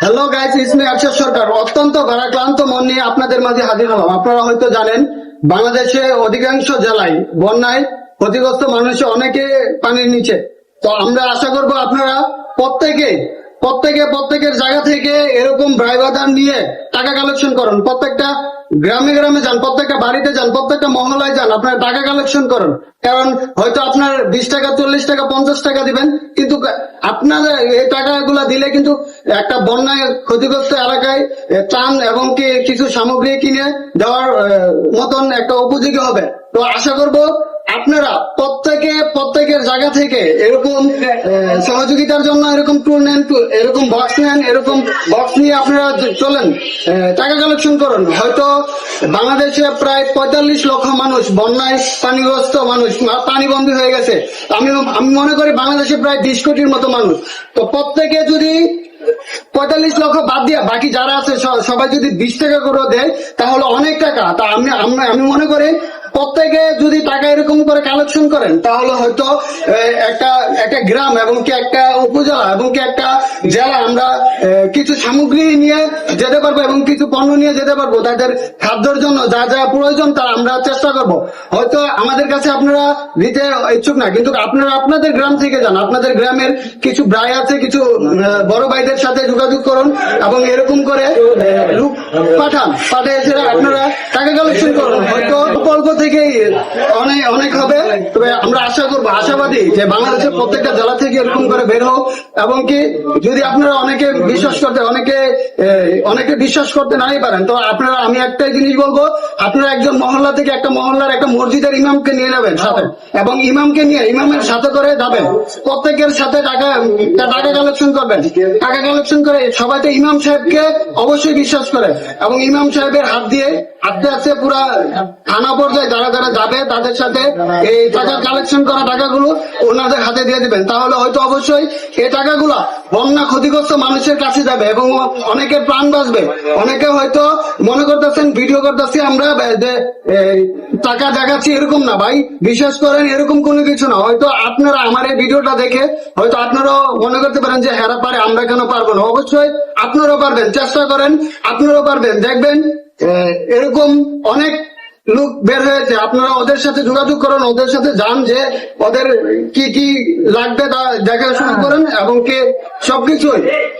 Hello guys, ইসমি Arshad সরকার অত্যন্ত ভারাক্রান্ত মন নিয়ে আপনাদের মাঝে হাজির হলাম। আপনারা হয়তো জানেন, বাংলাদেশে অধিকাংশ জেলায় বন্যায় ক্ষতিগ্রস্ত মানুষ অনেকে পানির নিচে। তো আমরা আশা করব আপনারা প্রত্যেকের জায়গা থেকে এরকম ড্রাইভার নিয়ে টাকা কালেকশন করুন। প্রত্যেকটা গ্রামে গ্রামে যান, প্রত্যেকটা বাড়িতে যান, প্রত্যেকটা মহলায় যান, আপনারা টাকা কালেকশন করুন। কারণ হয়তো আপনার 20 টাকা, 40 টাকা, 50 টাকা দিবেন, কিন্তু আপনারা এই টাকাগুলো দিলে কিন্তু একটা বন্যায় ক্ষতিগ্রস্ত এলাকায় ত্রাণ এবং কি কিছু সামগ্রী কিনে দেওয়ার মতন একটা উপযোগী হবে। তো আশা করব আপনারা প্রত্যেকের জায়গা থেকে এরকম সহযোগিতার জন্য এরকম টুল নেন, এরকম বক্স নেন, এরকম বক্স নিয়ে আপনারা চলেন, টাকা কালেকশন করুন। হয়তো বাংলাদেশে প্রায় 45 লক্ষ মানুষ বন্যায় পানিগ্রস্ত মানুষ, পানিবন্দী হয়ে গেছে। আমি মনে করি বাংলাদেশে প্রায় 20 কোটির মতো মানুষ। তো প্রত্যেকে যদি 45 লক্ষ বাদ দিয়া বাকি যারা আছে সবাই যদি 20 টাকা করে দেয় তাহলে অনেক টাকা। তা আমি মনে করি প্রত্যেকে যদি টাকা এরকম করে কালেকশন করেন তাহলে হয়তো একটা গ্রাম এবং কি একটা উপজেলা এবং কি একটা জেলা আমরা কিছু সামগ্রী নিয়ে যেতে পারবো এবং কিছু পণ্য নিয়ে যেতে পারবো। তাদের খাদ্যের জন্য যা যা প্রয়োজন তা আমরা চেষ্টা করব। হয়তো আমাদের কাছে আপনারা দিতে ইচ্ছুক না, কিন্তু আপনারা আপনাদের গ্রাম থেকে যান, আপনাদের গ্রামের কিছু ভাই আছে, কিছু বড় ভাইদের সাথে যোগাযোগ করুন এবং এরকম করে লোক পাঠিয়ে আপনারা টাকা কালেকশন করুন। হয়তো অল্প থেকেই অনেক হবে। তবে আমরা আশাবাদী যে বাংলাদেশের প্রত্যেকটা জেলা থেকে এরকম করে বের হোক। এবং কি যদি আপনারা অনেকে বিশ্বাস করতে নাই পারেন, তো আপনারা, আমি একটাই জিনিস বলবো, আপনারা একজন মহল্লা থেকে একটা মহল্লার একটা মসজিদের ইমামকে নিয়ে নেবেন সাথে, এবং ইমামকে নিয়ে ইমামের সাথে করে যাবেন, প্রত্যেকের সাথে টাকা কালেকশন করবেন। টাকা কালেকশন করে সবাই তো ইমাম সাহেবকে অবশ্যই বিশ্বাস করে, এবং ইমাম সাহেবের হাত দিয়ে আস্তে আস্তে পুরা থানা পর্যায়ে যারা যারা যাবে তাদের সাথে এই টাকা কালেকশন করা টাকাগুলো ওনাদের হাতে দিয়ে দিবেন। তাহলে হয়তো অবশ্যই এই টাকাগুলা বন্যা ক্ষতিগ্রস্ত মানুষের কাছে যাবে এবং অনেকের প্রাণ বাঁচবে। অনেকে হয়তো মনে করতেছেন ভিডিও করতেছি আমরা যে টাকা দেখাচ্ছি, এরকম না ভাই, বিশ্বাস করেন এরকম কোনো কিছু না। হয়তো আপনারা আমার এই ভিডিওটা দেখে হয়তো আপনারাও মনে করতে পারেন যে হেরা পারে, আমরা কেন পারবো না। অবশ্যই আপনারাও পারবেন, চেষ্টা করেন, আপনারাও পারবেন। দেখবেন এরকম অনেক লোক বের হয়েছে, আপনারা ওদের সাথে যোগাযোগ করেন, ওদের সাথে যান, যে ওদের কি কি লাগবে তা দেখা শুরু করেন এবং কি সবকিছু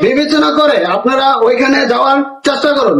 বিবেচনা করে আপনারা ওইখানে যাওয়ার চেষ্টা করুন।